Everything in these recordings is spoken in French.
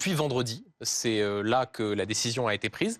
depuis vendredi. C'est là que la décision a été prise.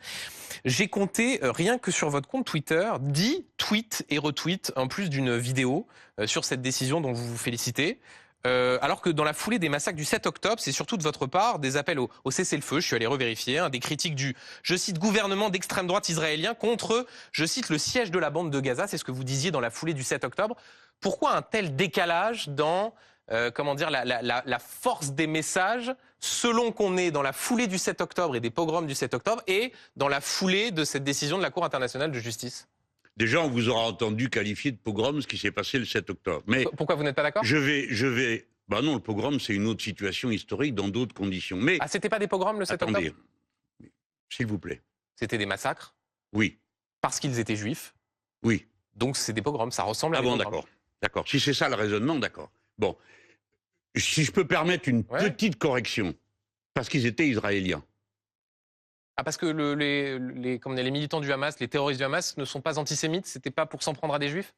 J'ai compté, rien que sur votre compte Twitter, 10 tweets et retweets, en plus d'une vidéo sur cette décision dont vous vous félicitez. Alors que dans la foulée des massacres du 7 octobre, c'est surtout de votre part des appels au cessez-le-feu, je suis allé revérifier, des critiques du, je cite, gouvernement d'extrême droite israélien contre, je cite, le siège de la bande de Gaza, c'est ce que vous disiez dans la foulée du 7 octobre. Pourquoi un tel décalage dans la force des messages selon qu'on est dans la foulée du 7 octobre et des pogroms du 7 octobre et dans la foulée de cette décision de la Cour internationale de justice? Déjà, on vous aura entendu qualifier de pogrom ce qui s'est passé le 7 octobre. Mais pourquoi vous n'êtes pas d'accord? Bah non, le pogrom, c'est une autre situation historique dans d'autres conditions. Mais ah, c'était pas des pogroms le 7 attendez, octobre? S'il vous plaît. C'était des massacres? Oui. Parce qu'ils étaient juifs? Oui. Donc c'est des pogroms, ça ressemble à des pogroms. D'accord. D'accord. Si c'est ça le raisonnement, d'accord. Bon. Si je peux permettre une petite correction, parce qu'ils étaient israéliens. Ah, parce que les militants du Hamas, les terroristes du Hamas ne sont pas antisémites, c'était pas pour s'en prendre à des juifs?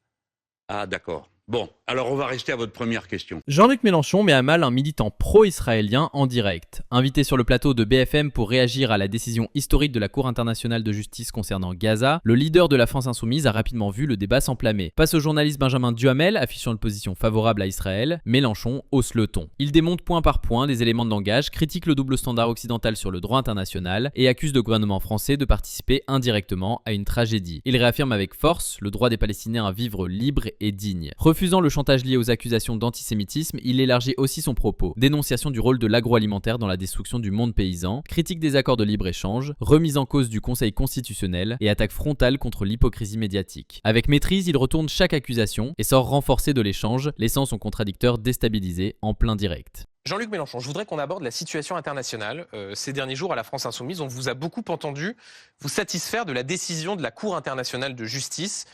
Ah, d'accord. Bon, alors on va rester à votre première question. Jean-Luc Mélenchon met à mal un militant pro-israélien en direct. Invité sur le plateau de BFM pour réagir à la décision historique de la Cour internationale de justice concernant Gaza, le leader de la France insoumise a rapidement vu le débat s'enflammer. Face au journaliste Benjamin Duhamel, affichant une position favorable à Israël, Mélenchon hausse le ton. Il démonte point par point des éléments de langage, critique le double standard occidental sur le droit international et accuse le gouvernement français de participer indirectement à une tragédie. Il réaffirme avec force le droit des Palestiniens à vivre libre et digne. Refusant le chantage lié aux accusations d'antisémitisme, il élargit aussi son propos. Dénonciation du rôle de l'agroalimentaire dans la destruction du monde paysan, critique des accords de libre-échange, remise en cause du Conseil constitutionnel et attaque frontale contre l'hypocrisie médiatique. Avec maîtrise, il retourne chaque accusation et sort renforcé de l'échange, laissant son contradicteur déstabilisé en plein direct. Jean-Luc Mélenchon, je voudrais qu'on aborde la situation internationale. Ces derniers jours à la France Insoumise, on vous a beaucoup entendu vous satisfaire de la décision de la Cour internationale de justice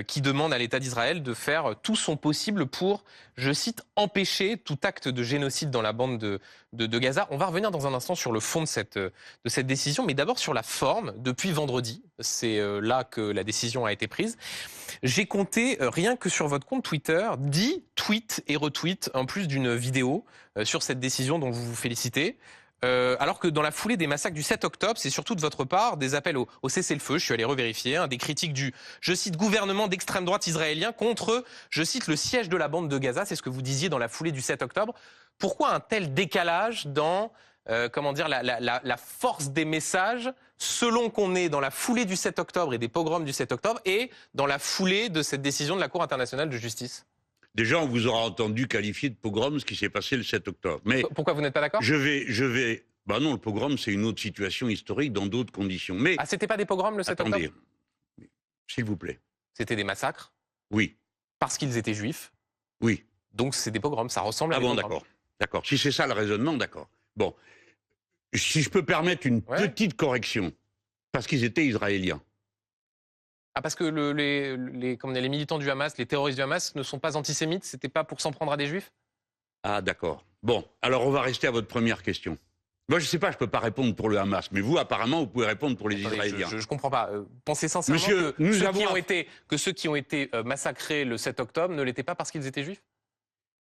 qui demande à l'État d'Israël de faire tout son possible pour, je cite, empêcher tout acte de génocide dans la bande de Gaza. On va revenir dans un instant sur le fond de cette décision, mais d'abord sur la forme. Depuis vendredi, c'est là que la décision a été prise. J'ai compté, rien que sur votre compte Twitter, 10 tweets et retweets, en plus d'une vidéo sur cette décision dont vous vous félicitez. Alors que dans la foulée des massacres du 7 octobre, c'est surtout de votre part des appels au cessez-le-feu, je suis allé revérifier, des critiques du, je cite, gouvernement d'extrême droite israélien contre, je cite, le siège de la bande de Gaza, c'est ce que vous disiez dans la foulée du 7 octobre. Pourquoi un tel décalage dans la force des messages selon qu'on est dans la foulée du 7 octobre et des pogroms du 7 octobre et dans la foulée de cette décision de la Cour internationale de justice? Déjà, on vous aura entendu qualifier de pogrom ce qui s'est passé le 7 octobre. Mais pourquoi vous n'êtes pas d'accord? Bah non, le pogrom, c'est une autre situation historique dans d'autres conditions. Mais ah, c'était pas des pogroms le 7 octobre? S'il vous plaît. C'était des massacres? Oui. Parce qu'ils étaient juifs? Oui. Donc c'est des pogroms, ça ressemble à des pogroms. D'accord. D'accord. Si c'est ça le raisonnement, d'accord. Bon. Si je peux permettre une petite correction, parce qu'ils étaient israéliens. Ah, parce que les militants du Hamas, les terroristes du Hamas ne sont pas antisémites, c'était pas pour s'en prendre à des juifs? Ah, d'accord. Bon, alors on va rester à votre première question. Moi, je sais pas, je peux pas répondre pour le Hamas, mais vous, apparemment, vous pouvez répondre pour les Israéliens. Je comprends pas. Pensez sincèrement que ceux qui ont été massacrés le 7 octobre ne l'étaient pas parce qu'ils étaient juifs?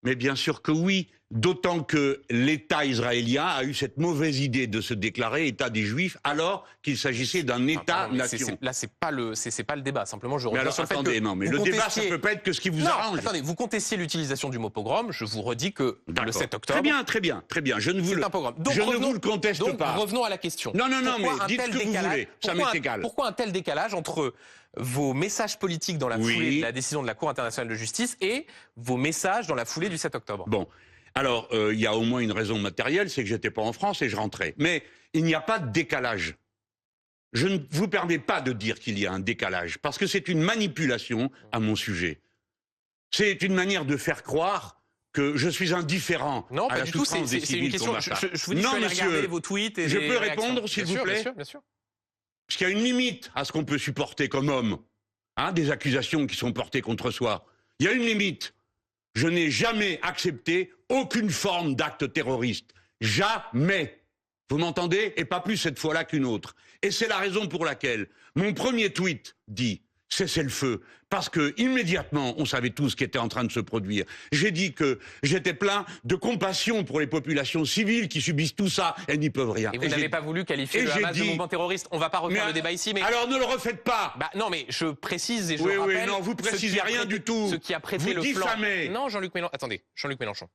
Mais bien sûr que oui, d'autant que l'État israélien a eu cette mauvaise idée de se déclarer État des Juifs alors qu'il s'agissait d'un État-nation. Là, c'est pas le débat. Simplement, je reviens sur le fait que non, mais le débat, ça peut pas être que ce qui vous arrange. Attendez, vous contestiez l'utilisation du mot pogrom. Je vous redis que le 7 octobre. Très bien. Je ne vous le conteste pas. Revenons à la question. Non, mais dites ce que vous voulez. Ça m'est égal. Pourquoi un tel décalage entre vos messages politiques dans la foulée de la décision de la Cour internationale de justice et vos messages dans la foulée du 7 octobre? Bon, alors il y a au moins une raison matérielle, c'est que j'étais pas en France et je rentrais. Mais il n'y a pas de décalage. Je ne vous permets pas de dire qu'il y a un décalage, parce que c'est une manipulation à mon sujet. C'est une manière de faire croire que je suis indifférent à la souffrance des civils. C'est une question. Je vous dis, je vais regarder vos tweets et je peux répondre, s'il vous plaît? Bien sûr. Parce qu'il y a une limite à ce qu'on peut supporter comme homme. Des accusations qui sont portées contre soi. Il y a une limite. Je n'ai jamais accepté aucune forme d'acte terroriste. Jamais. Vous m'entendez? Et pas plus cette fois-là qu'une autre. Et c'est la raison pour laquelle mon premier tweet dit cessez-le-feu. Parce que immédiatement, on savait tout ce qui était en train de se produire. J'ai dit que j'étais plein de compassion pour les populations civiles qui subissent tout ça. Elles n'y peuvent rien. Et vous n'avez pas voulu qualifier le Hamas de mouvement terroriste. On ne va pas refaire le débat ici, mais... Alors ne le refaites pas. Bah non, mais je précise et je oui, rappelle... Oui, non, vous précisez rien du tout. Ce qui a prêté le diffamez. Non, Jean-Luc Mélenchon... Attendez, Jean-Luc Mélenchon.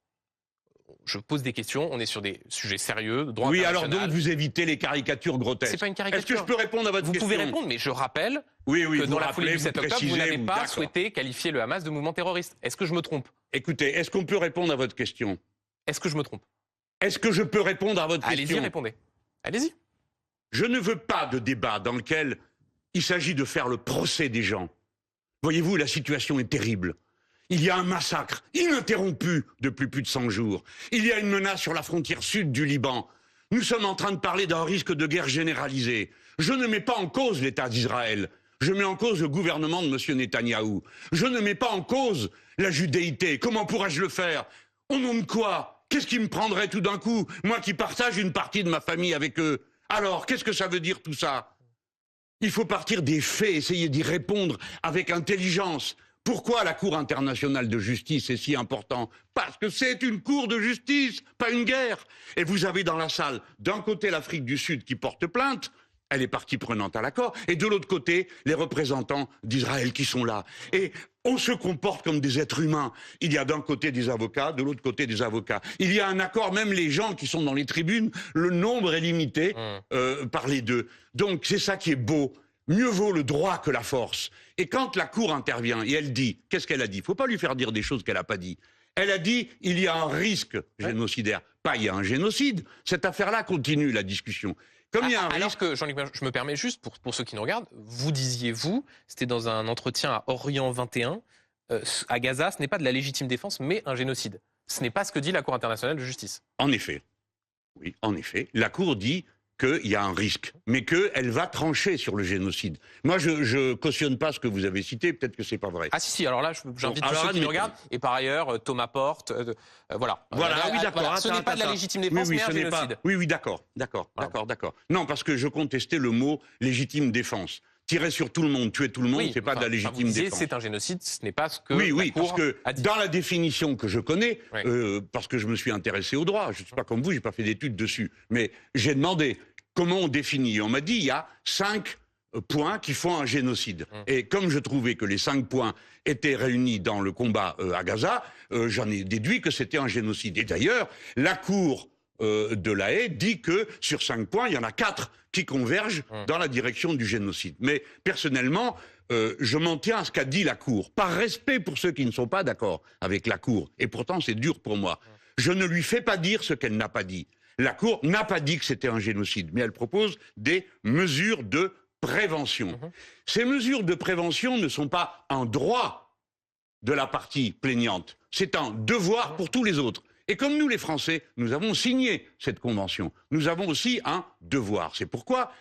Je pose des questions, on est sur des sujets sérieux, droit international. international. Alors donc vous évitez les caricatures grotesques. C'est pas une caricature. Est-ce que je peux répondre à votre question? Vous pouvez répondre, mais je rappelle que dans la foulée du 7 octobre, vous n'avez pas souhaité qualifier le Hamas de mouvement terroriste. Est-ce que je me trompe? Écoutez, est-ce qu'on peut répondre à votre question? Est-ce que je me trompe? Est-ce que je peux répondre à votre question? Allez-y, répondez. Allez-y. Je ne veux pas de débat dans lequel il s'agit de faire le procès des gens. Voyez-vous, la situation est terrible. Il y a un massacre ininterrompu depuis plus de 100 jours. Il y a une menace sur la frontière sud du Liban. Nous sommes en train de parler d'un risque de guerre généralisée. Je ne mets pas en cause l'État d'Israël. Je mets en cause le gouvernement de M. Netanyahou. Je ne mets pas en cause la judéité. Comment pourrais-je le faire? Au nom de quoi? Qu'est-ce qui me prendrait tout d'un coup? Moi qui partage une partie de ma famille avec eux. Alors, qu'est-ce que ça veut dire tout ça? Il faut partir des faits, essayer d'y répondre avec intelligence. Pourquoi la Cour internationale de justice est si important? Parce que c'est une cour de justice, pas une guerre. Et vous avez dans la salle, d'un côté l'Afrique du Sud qui porte plainte, elle est partie prenante à l'accord, et de l'autre côté, les représentants d'Israël qui sont là. Et on se comporte comme des êtres humains. Il y a d'un côté des avocats, de l'autre côté des avocats. Il y a un accord, même les gens qui sont dans les tribunes, le nombre est limité par les deux. Donc c'est ça qui est beau. Mieux vaut le droit que la force. Et quand la Cour intervient et elle dit, qu'est-ce qu'elle a dit? Il ne faut pas lui faire dire des choses qu'elle n'a pas dit. Elle a dit, il y a un risque génocidaire. Pas il y a un génocide. Cette affaire-là continue la discussion. Comme il y a un alors risque... que, Jean-Luc, je me permets juste, pour ceux qui nous regardent, vous disiez, c'était dans un entretien à Orient 21, à Gaza, ce n'est pas de la légitime défense, mais un génocide. Ce n'est pas ce que dit la Cour internationale de justice. En effet. Oui, en effet. La Cour dit qu'il y a un risque, mais qu'elle va trancher sur le génocide. Moi, je cautionne pas ce que vous avez cité, peut-être que c'est pas vrai. Ah si, alors là, j'invite tous ceux qui nous regardent, et par ailleurs, Thomas Porte, voilà. Voilà, oui, d'accord. Voilà. Ce n'est pas de la légitime défense, mais un génocide. Oui, d'accord. Non, parce que je contestais le mot légitime défense. Tirer sur tout le monde, tuer tout le monde, c'est pas de la légitime défense. C'est un génocide, ce n'est pas ce que Oui, la Cour parce que a dit. dans la définition que je connais, parce que je me suis intéressé au droit, je ne suis pas comme vous, j'ai pas fait d'études dessus, mais j'ai demandé comment on définit. Et on m'a dit il y a 5 points qui font un génocide. Et comme je trouvais que les 5 points étaient réunis dans le combat à Gaza, j'en ai déduit que c'était un génocide. Et d'ailleurs, la Cour de La Haye dit que sur 5 points, il y en a 4 qui convergent dans la direction du génocide. Mais personnellement, je m'en tiens à ce qu'a dit la Cour, par respect pour ceux qui ne sont pas d'accord avec la Cour. Et pourtant, c'est dur pour moi. Je ne lui fais pas dire ce qu'elle n'a pas dit. La Cour n'a pas dit que c'était un génocide, mais elle propose des mesures de prévention. Ces mesures de prévention ne sont pas un droit de la partie plaignante, c'est un devoir pour tous les autres. Et comme nous, les Français, nous avons signé cette convention, nous avons aussi un devoir. C'est pourquoi,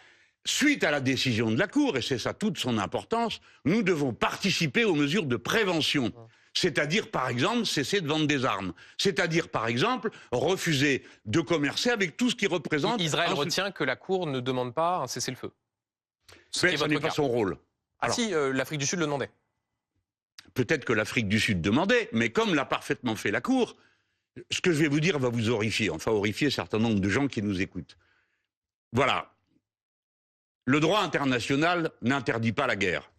suite à la décision de la Cour, et c'est ça toute son importance, nous devons participer aux mesures de prévention. C'est-à-dire, par exemple, cesser de vendre des armes. C'est-à-dire, par exemple, refuser de commercer avec tout ce qui représente... Israël retient que la Cour ne demande pas un cessez-le-feu. Ce n'est pas son rôle. Alors, si, l'Afrique du Sud le demandait. Peut-être que l'Afrique du Sud demandait, mais comme l'a parfaitement fait la Cour, ce que je vais vous dire va vous horrifier, enfin horrifier un certain nombre de gens qui nous écoutent. Voilà. Le droit international n'interdit pas la guerre.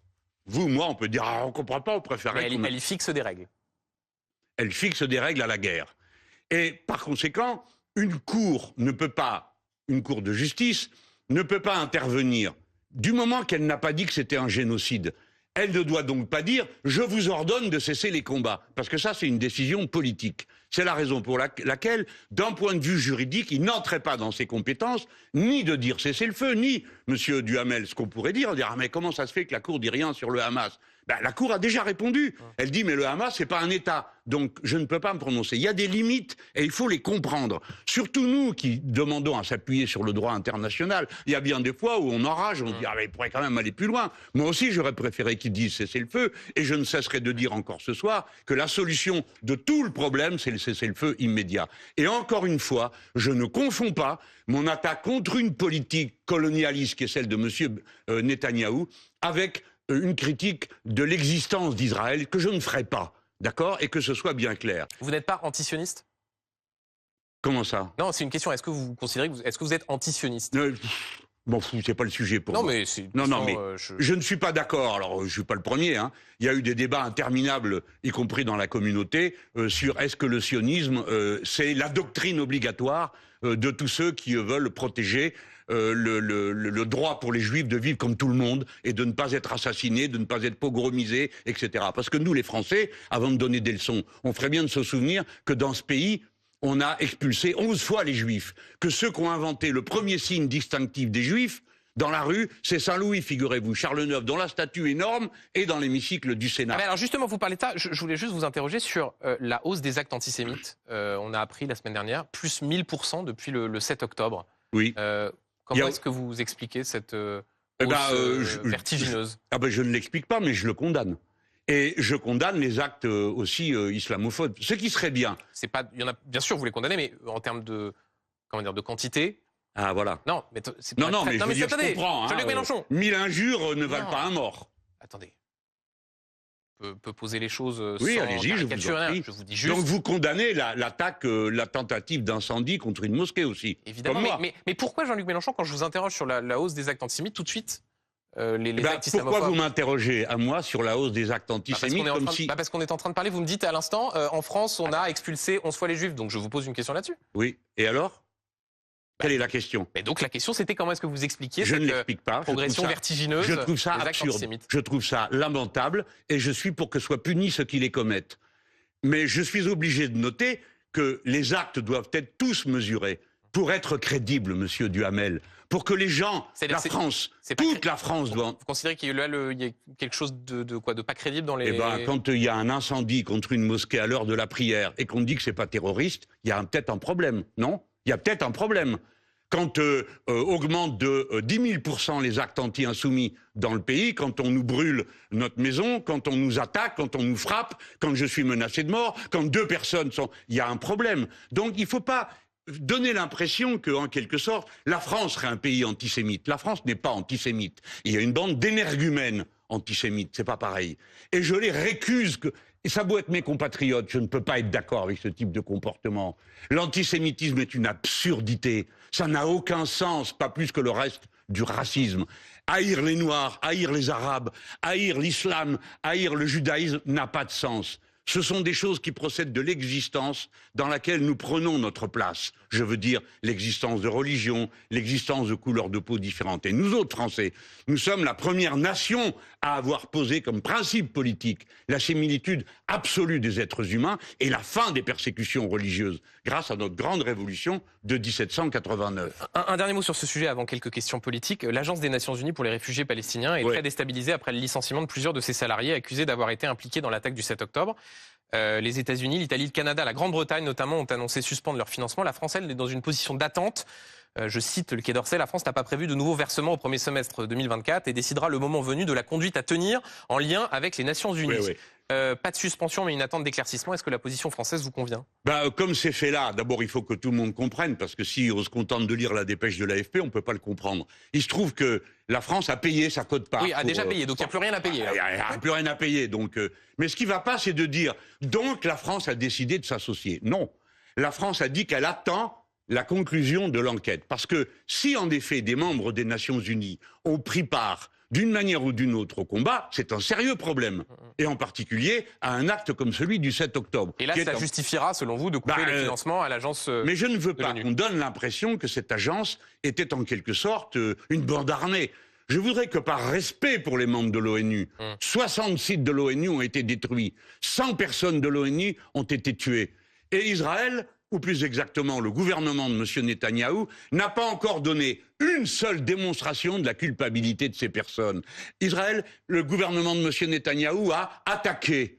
Vous, moi, on peut dire, on ne comprend pas, on préférait... Mais elle fixe des règles. Elle fixe des règles à la guerre. Et par conséquent, une cour de justice ne peut pas intervenir du moment qu'elle n'a pas dit que c'était un génocide. Elle ne doit donc pas dire « je vous ordonne de cesser les combats », parce que ça, c'est une décision politique. C'est la raison pour laquelle, d'un point de vue juridique, il n'entrait pas dans ses compétences, ni de dire cesser le feu, ni, monsieur Duhamel, ce qu'on pourrait dire, « mais comment ça se fait que la Cour dit rien sur le Hamas ?» La Cour a déjà répondu. Elle dit « mais le Hamas, c'est pas un État, donc je ne peux pas me prononcer ». Il y a des limites et il faut les comprendre. Surtout nous qui demandons à s'appuyer sur le droit international. Il y a bien des fois où on enrage, on dit « ah mais il pourrait quand même aller plus loin ». Moi aussi, j'aurais préféré qu'ils disent cesser le feu, et je ne cesserai de dire encore ce soir que la solution de tout le problème, c'est le cessez-le-feu immédiat. Et encore une fois, je ne confonds pas mon attaque contre une politique colonialiste qui est celle de M. Netanyahou avec une critique de l'existence d'Israël que je ne ferai pas, d'accord? Et que ce soit bien clair. Vous n'êtes pas antisioniste? Comment ça? Non, c'est une question. Est-ce que vous considérez que est-ce que vous êtes antisioniste? M'en fous, c'est pas le sujet pour Non, moi. mais c'est Non, mais je ne suis pas d'accord. Alors, je suis pas le premier. Hein. Il y a eu des débats interminables, y compris dans la communauté, sur est-ce que le sionisme, c'est la doctrine obligatoire de tous ceux qui veulent protéger le droit pour les Juifs de vivre comme tout le monde et de ne pas être assassinés, de ne pas être pogromisés, etc. Parce que nous, les Français, avant de donner des leçons, on ferait bien de se souvenir que dans ce pays, on a expulsé 11 fois les Juifs. Que ceux qui ont inventé le premier signe distinctif des Juifs, dans la rue, c'est Saint-Louis, figurez-vous, Charles IX, dont la statue énorme est dans l'hémicycle du Sénat. Ah ben alors justement, vous parlez de ça, je voulais juste vous interroger sur la hausse des actes antisémites. On a appris la semaine dernière, plus 1000% depuis le 7 octobre. Oui. Comment est-ce que vous expliquez cette hausse vertigineuse? Je ne l'explique pas, mais je le condamne. Et je condamne les actes aussi islamophobes. Ce qui serait bien. C'est pas, il y en a, bien sûr, vous les condamnez, mais en termes de, de quantité. Ah voilà. Non, mais c'est non, mais je veux dire, attendez, je comprends. Jean-Luc Mélenchon. 1000 injures ne valent pas un mort. Attendez. Peut poser les choses oui, sans allez-y, je vous en prie. Je vous dis juste. Donc vous condamnez l'attaque, la tentative d'incendie contre une mosquée aussi. Évidemment. Comme moi. Mais pourquoi, Jean-Luc Mélenchon, quand je vous interroge sur la hausse des actes antisémites, tout de suite les actes islamophobes. Pourquoi vous m'interrogez à moi sur la hausse des actes antisémites parce qu'on est en train de parler, vous me dites à l'instant, en France, on a expulsé 11 fois les Juifs, donc je vous pose une question là-dessus. Oui, et alors quelle est la question? Mais donc la question, c'était comment est-ce que vous expliquiez cette progression vertigineuse des actes antisémites? Je trouve ça lamentable, et je suis pour que soient punis ceux qui les commettent. Mais je suis obligé de noter que les actes doivent être tous mesurés pour être crédibles, monsieur Duhamel. Pour que les gens, la France, toute la France doit... Vous considérez qu'il y a quelque chose de pas crédible dans les... Eh bien, quand il y a un incendie contre une mosquée à l'heure de la prière et qu'on dit que c'est pas terroriste, il y a peut-être un problème, non? Il y a peut-être un problème. Quand augmente de 10 000% les actes anti-insoumis dans le pays, quand on nous brûle notre maison, quand on nous attaque, quand on nous frappe, quand je suis menacé de mort, quand 2 personnes sont... Il y a un problème. Donc il ne faut pas donner l'impression qu'en quelque sorte, la France serait un pays antisémite. La France n'est pas antisémite. Il y a une bande d'énergumènes antisémites, c'est pas pareil. Et je les récuse que... Et ça doit être mes compatriotes, je ne peux pas être d'accord avec ce type de comportement. L'antisémitisme est une absurdité. Ça n'a aucun sens, pas plus que le reste du racisme. Haïr les Noirs, haïr les Arabes, haïr l'islam, haïr le judaïsme n'a pas de sens. Ce sont des choses qui procèdent de l'existence dans laquelle nous prenons notre place. Je veux dire l'existence de religions, l'existence de couleurs de peau différentes. Et nous autres Français, nous sommes la première nation à avoir posé comme principe politique la similitude absolue des êtres humains et la fin des persécutions religieuses, grâce à notre grande révolution de 1789. Un dernier mot sur ce sujet avant quelques questions politiques. L'Agence des Nations Unies pour les réfugiés palestiniens est très déstabilisée après le licenciement de plusieurs de ses salariés accusés d'avoir été impliqués dans l'attaque du 7 octobre. Les États-Unis, l'Italie, le Canada, la Grande-Bretagne notamment ont annoncé suspendre leur financement. La France, elle, est dans une position d'attente. Je cite le Quai d'Orsay, la France n'a pas prévu de nouveaux versements au premier semestre 2024 et décidera le moment venu de la conduite à tenir en lien avec les Nations Unies. Pas de suspension, mais une attente d'éclaircissement. Est-ce que la position française vous convient? Comme c'est fait là, d'abord il faut que tout le monde comprenne, parce que si on se contente de lire la dépêche de l'AFP, on ne peut pas le comprendre. Il se trouve que la France a payé sa quote-part. Oui, a déjà payé, donc il n'y a plus rien à payer. Il n'y a plus rien à payer. Donc, mais ce qui ne va pas, c'est de dire, donc la France a décidé de s'associer. Non, la France a dit qu'elle attend la conclusion de l'enquête. Parce que si en effet des membres des Nations Unies ont pris part d'une manière ou d'une autre au combat, c'est un sérieux problème. Et en particulier à un acte comme celui du 7 octobre. Et là, ça justifiera, selon vous, de couper le financement à l'agence Mais je ne veux pas qu'on donne l'impression que cette agence était en quelque sorte une bande armée. Je voudrais que par respect pour les membres de l'ONU, 60 sites de l'ONU ont été détruits, 100 personnes de l'ONU ont été tuées. Et Israël, ou plus exactement le gouvernement de M. Netanyahou, n'a pas encore donné une seule démonstration de la culpabilité de ces personnes. Israël, le gouvernement de M. Netanyahou a attaqué.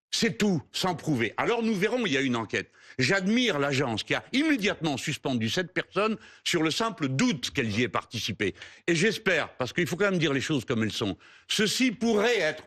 C'est tout, sans prouver. Alors nous verrons, il y a une enquête. J'admire l'agence qui a immédiatement suspendu cette personne sur le simple doute qu'elle y ait participé. Et j'espère, parce qu'il faut quand même dire les choses comme elles sont, ceci pourrait être,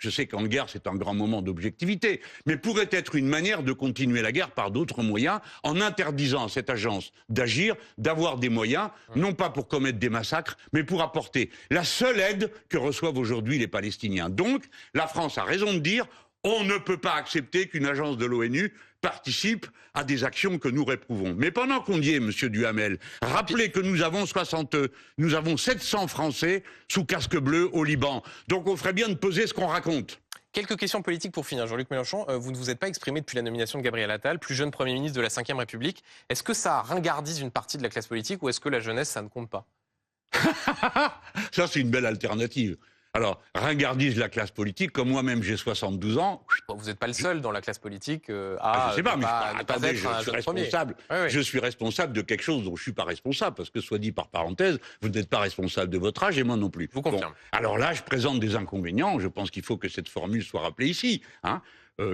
Je sais qu'en guerre, c'est un grand moment d'objectivité, mais pourrait être une manière de continuer la guerre par d'autres moyens, en interdisant à cette agence d'agir, d'avoir des moyens, non pas pour commettre des massacres, mais pour apporter la seule aide que reçoivent aujourd'hui les Palestiniens. Donc, la France a raison de dire, on ne peut pas accepter qu'une agence de l'ONU participe à des actions que nous réprouvons. Mais pendant qu'on y est, monsieur Duhamel, rappelez que nous avons 700 Français sous casque bleu au Liban. Donc on ferait bien de peser ce qu'on raconte. Quelques questions politiques pour finir. Jean-Luc Mélenchon, vous ne vous êtes pas exprimé depuis la nomination de Gabriel Attal, plus jeune Premier ministre de la Ve République. Est-ce que ça ringardise une partie de la classe politique ou est-ce que la jeunesse, ça ne compte pas? Ça, c'est une belle alternative. Alors, ringardise la classe politique, comme moi-même j'ai 72 ans. Bon, vous n'êtes pas le seul dans la classe politique je sais pas, mais attendez, je suis responsable. Oui, oui. Je suis responsable de quelque chose dont je suis pas responsable, parce que, soit dit par parenthèse, vous n'êtes pas responsable de votre âge et moi non plus. Je vous confirme. Bon, alors là, je présente des inconvénients. Je pense qu'il faut que cette formule soit rappelée ici.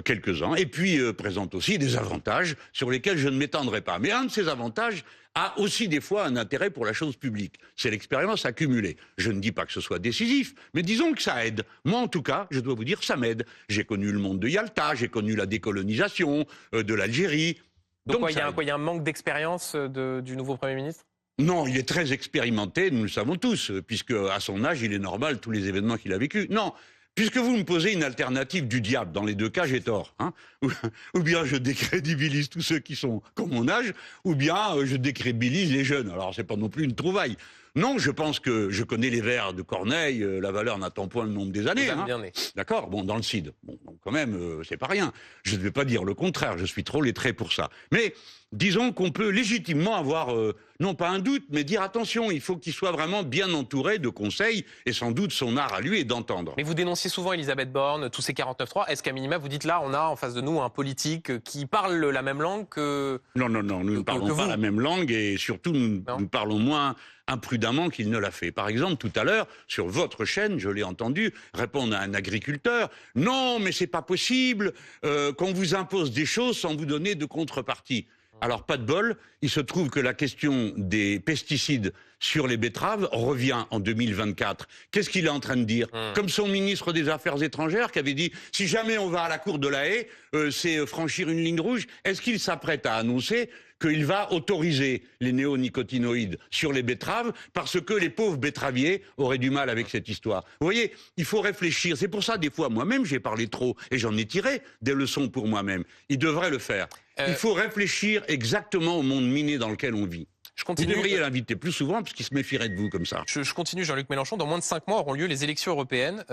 Quelques-uns, et puis présente aussi des avantages sur lesquels je ne m'étendrai pas. Mais un de ces avantages a aussi des fois un intérêt pour la chose publique. C'est l'expérience accumulée. Je ne dis pas que ce soit décisif, mais disons que ça aide. Moi, en tout cas, je dois vous dire, ça m'aide. J'ai connu le monde de Yalta, j'ai connu la décolonisation de l'Algérie. Donc il y a un manque d'expérience du nouveau Premier ministre? Non, il est très expérimenté, nous le savons tous, puisque à son âge, il est normal, tous les événements qu'il a vécus. Non. Puisque vous me posez une alternative du diable, dans les deux cas, j'ai tort. Ou bien je décrédibilise tous ceux qui sont comme mon âge, ou bien je décrédibilise les jeunes. Alors, c'est pas non plus une trouvaille. Non, je pense que je connais les vers de Corneille, la valeur n'attend point le nombre des années. Vous avez bien né. D'accord. Bon, dans le Cid. Bon, quand même, c'est pas rien. Je ne vais pas dire le contraire, je suis trop lettré pour ça. Mais disons qu'on peut légitimement avoir, non pas un doute, mais dire attention, il faut qu'il soit vraiment bien entouré de conseils, et sans doute son art à lui est d'entendre. Mais vous dénonciez souvent Elisabeth Borne, tous ces 49.3. Est-ce qu'à minima, vous dites là, on a en face de nous un politique qui parle la même langue que... Non, nous ne parlons pas la même langue, et surtout, nous parlons moins imprudemment qu'il ne l'a fait. Par exemple, tout à l'heure, sur votre chaîne, je l'ai entendu répondre à un agriculteur, « Non, mais c'est pas possible qu'on vous impose des choses sans vous donner de contrepartie. » Alors, pas de bol, il se trouve que la question des pesticides sur les betteraves revient en 2024. Qu'est-ce qu'il est en train de dire? Comme son ministre des Affaires étrangères qui avait dit « Si jamais on va à la cour de la Haye, c'est franchir une ligne rouge », est-ce qu'il s'apprête à annoncer qu'il va autoriser les néonicotinoïdes sur les betteraves parce que les pauvres betteraviers auraient du mal avec cette histoire? Vous voyez, il faut réfléchir. C'est pour ça, des fois, moi-même, j'ai parlé trop et j'en ai tiré des leçons pour moi-même. Il devrait le faire. Il faut réfléchir exactement au monde miné dans lequel on vit. Vous devriez l'inviter plus souvent parce qu'il se méfierait de vous comme ça. Je continue, Jean-Luc Mélenchon. Dans moins de 5 mois auront lieu les élections européennes.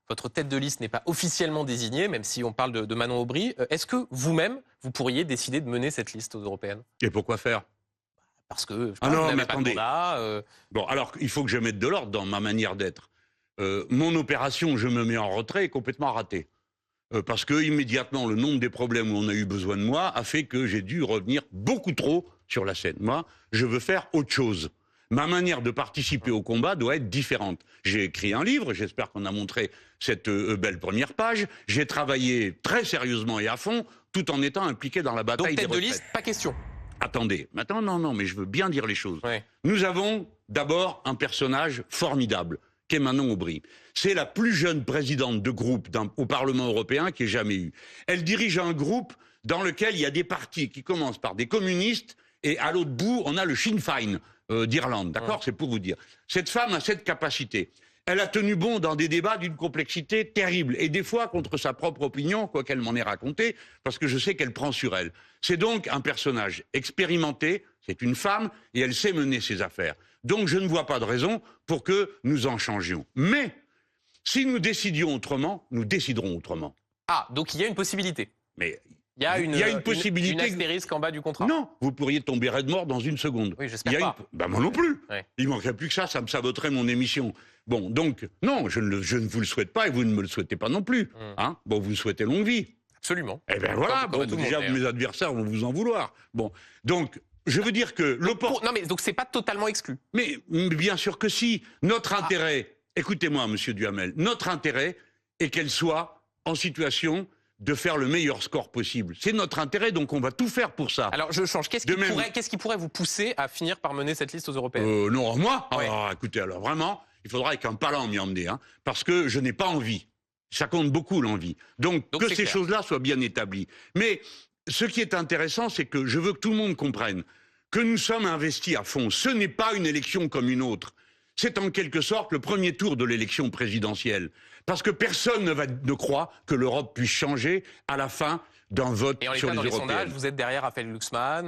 Votre tête de liste n'est pas officiellement désignée, même si on parle de Manon Aubry. Est-ce que vous-même, vous pourriez décider de mener cette liste aux européennes? Et pourquoi faire? Parce que non, vous mais n'avez pas de attendez. mandat. Bon, alors, il faut que je mette de l'ordre dans ma manière d'être. Mon opération, je me mets en retrait, est complètement ratée. Parce que, immédiatement, le nombre des problèmes où on a eu besoin de moi a fait que j'ai dû revenir beaucoup trop sur la scène. Moi, je veux faire autre chose. Ma manière de participer au combat doit être différente. J'ai écrit un livre, j'espère qu'on a montré cette belle première page. J'ai travaillé très sérieusement et à fond, tout en étant impliqué dans la bataille des retraites. Donc tête de liste, pas question. Attendez, maintenant, non, mais je veux bien dire les choses. Ouais. Nous avons d'abord un personnage formidable, qu'est Manon Aubry. C'est la plus jeune présidente de groupe au Parlement européen qui ait jamais eu. Elle dirige un groupe dans lequel il y a des partis qui commencent par des communistes, et à l'autre bout, on a le Sinn Féin d'Irlande, d'accord? C'est pour vous dire. Cette femme a cette capacité. Elle a tenu bon dans des débats d'une complexité terrible, et des fois contre sa propre opinion, quoi qu'elle m'en ait raconté, parce que je sais qu'elle prend sur elle. C'est donc un personnage expérimenté, c'est une femme, et elle sait mener ses affaires. Donc je ne vois pas de raison pour que nous en changions. Mais, si nous décidions autrement, nous déciderons autrement. Ah, donc il y a une possibilité. Mais il y a une possibilité. Une astérisque en bas du contrat. Non, vous pourriez tomber raide mort dans une seconde. Oui, j'espère pas. Moi non plus. Ouais. Il manquerait plus que ça me saboterait mon émission. Bon, donc, non, je ne vous le souhaite pas et vous ne me le souhaitez pas non plus. Bon, vous me souhaitez longue vie. Absolument. Eh bien voilà, déjà mes adversaires vont vous en vouloir. Bon, donc, je veux dire que Non, mais donc c'est pas totalement exclu. Mais bien sûr que si. Notre intérêt, écoutez-moi, monsieur Duhamel, notre intérêt est qu'elle soit en situation de faire le meilleur score possible. C'est notre intérêt, donc on va tout faire pour ça. Alors je change. Qu'est-ce qui pourrait vous pousser à finir par mener cette liste aux européennes? Non, moi Ouais. Écoutez, alors vraiment, il faudra avec un palan m'y emmener, parce que je n'ai pas envie. Ça compte beaucoup, l'envie. Donc que ces choses-là soient bien établies. Mais ce qui est intéressant, c'est que je veux que tout le monde comprenne que nous sommes investis à fond. Ce n'est pas une élection comme une autre. C'est en quelque sorte le premier tour de l'élection présidentielle. Parce que personne ne croit que l'Europe puisse changer à la fin d'un vote sur les européennes. Et en l'état, dans les sondages, vous êtes derrière Raphaël Glucksmann,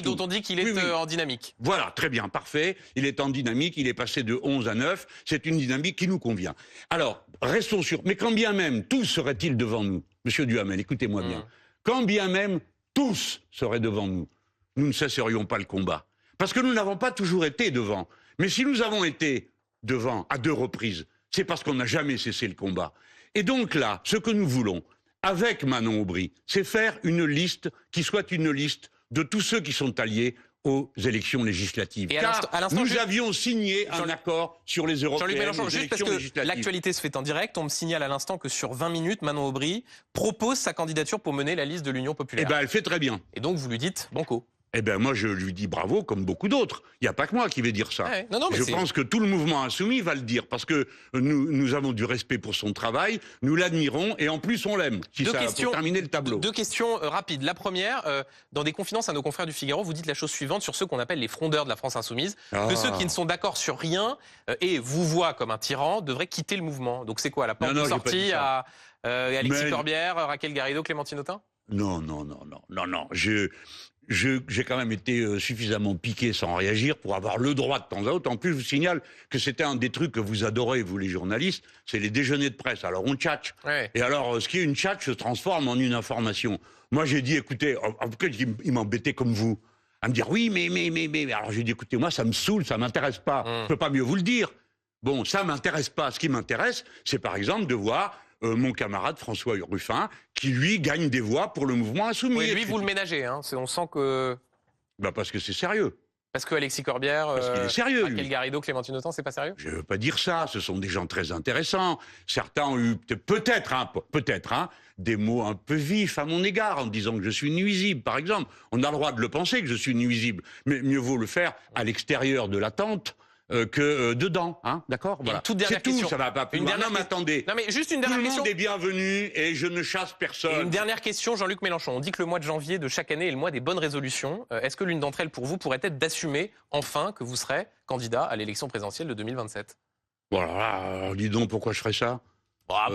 dont on dit qu'il est en dynamique. Voilà, très bien, parfait. Il est en dynamique, il est passé de 11 à 9. C'est une dynamique qui nous convient. Alors, restons sûrs. Mais quand bien même tous seraient-ils devant nous, Monsieur Duhamel, écoutez-moi bien, quand bien même tous seraient devant nous, nous ne cesserions pas le combat. Parce que nous n'avons pas toujours été devant. Mais si nous avons été devant à 2 reprises, c'est parce qu'on n'a jamais cessé le combat. Et donc là, ce que nous voulons, avec Manon Aubry, c'est faire une liste qui soit une liste de tous ceux qui sont alliés aux élections législatives. Et car nous avions signé un accord sur les européennes, Mélenchon, juste parce que l'actualité se fait en direct, on me signale à l'instant que sur 20 minutes, Manon Aubry propose sa candidature pour mener la liste de l'Union populaire. Eh bien, elle fait très bien. Et donc, vous lui dites banco. Eh bien, moi, je lui dis bravo, comme beaucoup d'autres. Il n'y a pas que moi qui vais dire ça. Ouais, je pense que tout le mouvement insoumis va le dire, parce que nous avons du respect pour son travail, nous l'admirons, et en plus, on l'aime. Si ça pour terminer le tableau. 2 questions rapides. La première, dans des confidences à nos confrères du Figaro, vous dites la chose suivante sur ceux qu'on appelle les frondeurs de la France insoumise, que ceux qui ne sont d'accord sur rien et vous voient comme un tyran devraient quitter le mouvement. Donc c'est quoi, la porte de sortie à Alexis Corbière, Raquel Garrido, Clémentine Autain? Non. J'ai quand même été suffisamment piqué sans réagir pour avoir le droit de temps à autre. En plus, je vous signale que c'était un des trucs que vous adorez, vous les journalistes, c'est les déjeuners de presse. Alors on tchatche. Ouais. Et alors, ce qui est une tchatche se transforme en une information. Moi, j'ai dit, écoutez, en tout cas, il m'embêtait comme vous, à me dire, oui, mais. Alors j'ai dit, écoutez, moi, ça me saoule, ça m'intéresse pas. Je peux pas mieux vous le dire. Bon, ça m'intéresse pas. Ce qui m'intéresse, c'est par exemple de voir mon camarade François Ruffin, qui lui gagne des voix pour le mouvement insoumis. Oui, lui, vous le ménagez, hein. On sent que... Bah parce que c'est sérieux. Parce que Alexis Corbière, Raquel Garrido, Clémentine Autain, c'est pas sérieux? Je veux pas dire ça, ce sont des gens très intéressants. Certains ont eu peut-être des mots un peu vifs à mon égard, en disant que je suis nuisible, par exemple. On a le droit de le penser que je suis nuisible, mais mieux vaut le faire à l'extérieur de la tente que dedans, hein, d'accord, voilà. C'est tout, ça va pas plus loin. Non, mais attendez. Non, mais juste une dernière question. Tout le monde est bienvenu et je ne chasse personne. Et une dernière question, Jean-Luc Mélenchon. On dit que le mois de janvier de chaque année est le mois des bonnes résolutions. Est-ce que l'une d'entre elles, pour vous, pourrait être d'assumer enfin que vous serez candidat à l'élection présidentielle de 2027? Voilà, dis donc, pourquoi je ferais ça?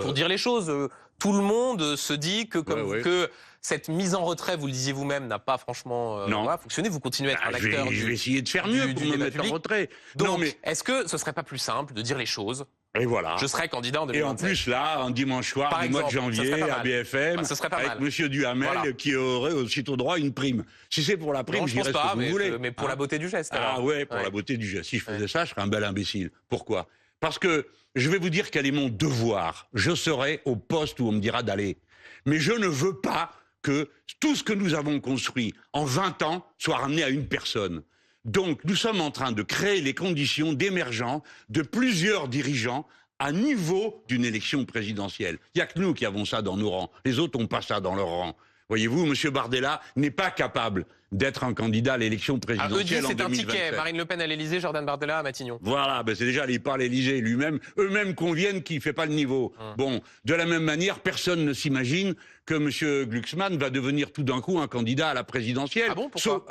Pour dire les choses, tout le monde se dit que que cette mise en retrait, vous le disiez vous-même, n'a pas franchement fonctionné. Vous continuez à être un acteur. Je vais essayer de faire mieux pour me mettre en retrait. Donc, est-ce que ce serait pas plus simple de dire les choses? Et voilà. Je serai candidat en 2027. Et en plus, là, un dimanche soir du mois de janvier, à BFM, avec Monsieur Duhamel, qui aurait aussitôt droit à une prime. Si c'est pour la prime, je dirais ce que vous voulez. Mais pour la beauté du geste. Ah ouais, pour la beauté du geste. Si je faisais ça, je serais un bel imbécile. Pourquoi? Parce que je vais vous dire quel est mon devoir. Je serai au poste où on me dira d'aller. Mais je ne veux pas que tout ce que nous avons construit en 20 ans soit ramené à une personne. Donc, nous sommes en train de créer les conditions d'émergence de plusieurs dirigeants à niveau d'une élection présidentielle. Il n'y a que nous qui avons ça dans nos rangs. Les autres n'ont pas ça dans leurs rangs. Voyez-vous, M. Bardella n'est pas capable d'être un candidat à l'élection présidentielle en 2027. C'est un ticket. Marine Le Pen à l'Élysée, Jordan Bardella à Matignon. Voilà, c'est déjà, il parle à l'Élysée lui-même. Eux-mêmes conviennent qu'il ne fait pas le niveau. Bon, de la même manière, personne ne s'imagine que M. Glucksmann va devenir tout d'un coup un candidat à la présidentielle. Ah bon, pourquoi?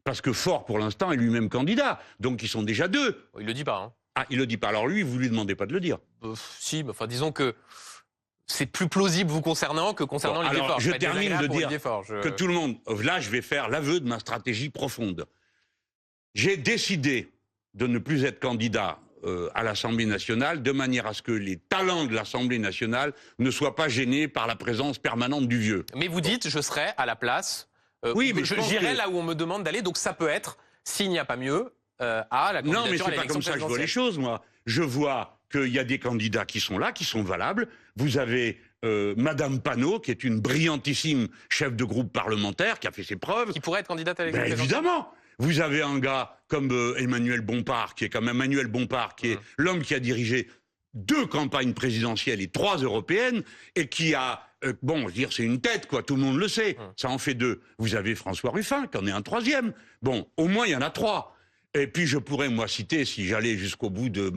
Parce que Faure, pour l'instant, est lui-même candidat. Donc, ils sont déjà 2. Il le dit pas. Hein. Ah, il le dit pas. Alors lui, vous lui demandez pas de le dire. Si, mais enfin, disons que c'est plus plausible vous concernant que concernant Olivier Faure. Je termine de dire que tout le monde... Là, je vais faire l'aveu de ma stratégie profonde. J'ai décidé de ne plus être candidat à l'Assemblée nationale, de manière à ce que les talents de l'Assemblée nationale ne soient pas gênés par la présence permanente du vieux. Mais vous dites, je serai à la place... oui, mais j'irai là où on me demande d'aller, donc ça peut être, s'il n'y a pas mieux, à la candidature. Non, mais c'est pas comme ça que je vois les choses, moi. Je vois qu'il y a des candidats qui sont là, qui sont valables. Vous avez Madame Panot, qui est une brillantissime chef de groupe parlementaire, qui a fait ses preuves. Qui pourrait être candidate à l'élection présidentielle. Évidemment. Vous avez un gars comme Emmanuel Bompard, qui est l'homme qui a dirigé 2 campagnes présidentielles et 3 européennes, et qui a... bon, je veux dire, c'est une tête, quoi, tout le monde le sait. Ça en fait 2. Vous avez François Ruffin, qui en est un 3e. Bon, au moins, il y en a 3. Et puis je pourrais, moi, citer, si j'allais jusqu'au bout de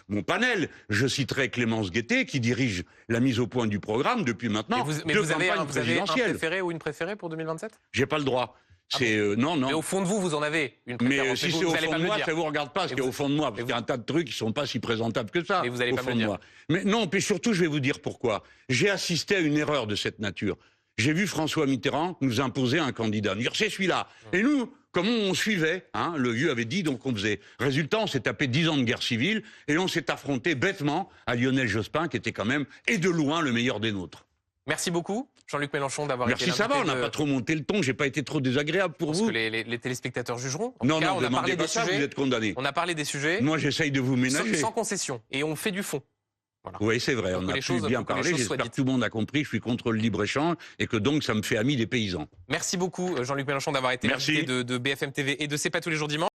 mon panel, je citerais Clémence Guettet, qui dirige la mise au point du programme depuis maintenant Mais deux vous avez campagnes un présidentielles. préféré ou une préférée pour 2027 ? J'ai pas le droit. C'est non. Mais au fond de vous, vous en avez une préférence. Mais si c'est au fond de moi, ça vous regarde pas, parce qu'il y a au fond de moi, parce qu'il y a un tas de trucs qui sont pas si présentables que ça. Mais vous allez au pas fond me le de dire. moi. Mais non, puis surtout, je vais vous dire pourquoi. J'ai assisté à une erreur de cette nature. J'ai vu François Mitterrand nous imposer un candidat, nous dire c'est celui-là. Et nous, comme on suivait, hein, le vieux avait dit, donc on faisait. Résultat, on s'est tapé 10 ans de guerre civile et on s'est affronté bêtement à Lionel Jospin, qui était quand même, et de loin, le meilleur des nôtres. Merci beaucoup, Jean-Luc Mélenchon, d'avoir été Merci, ça va, on n'a de... pas trop monté le ton, j'ai pas été trop désagréable pour Parce vous. que les téléspectateurs jugeront. En Non, tout cas, non, on a parlé demandez pas des ça, sujets. vous êtes condamné. On a parlé des sujets. Moi, j'essaye de vous ménager. Sans concession. Et on fait du fond. Voilà. Oui, c'est vrai, Pour on que a les pu choses- bien pour que les parler. choses soient J'espère que dites. tout le monde a compris. Je suis contre le libre-échange et que donc ça me fait ami des paysans. Merci beaucoup, Jean-Luc Mélenchon, d'avoir été Merci. l'invité de BFM TV et de C'est pas tous les jours dimanche.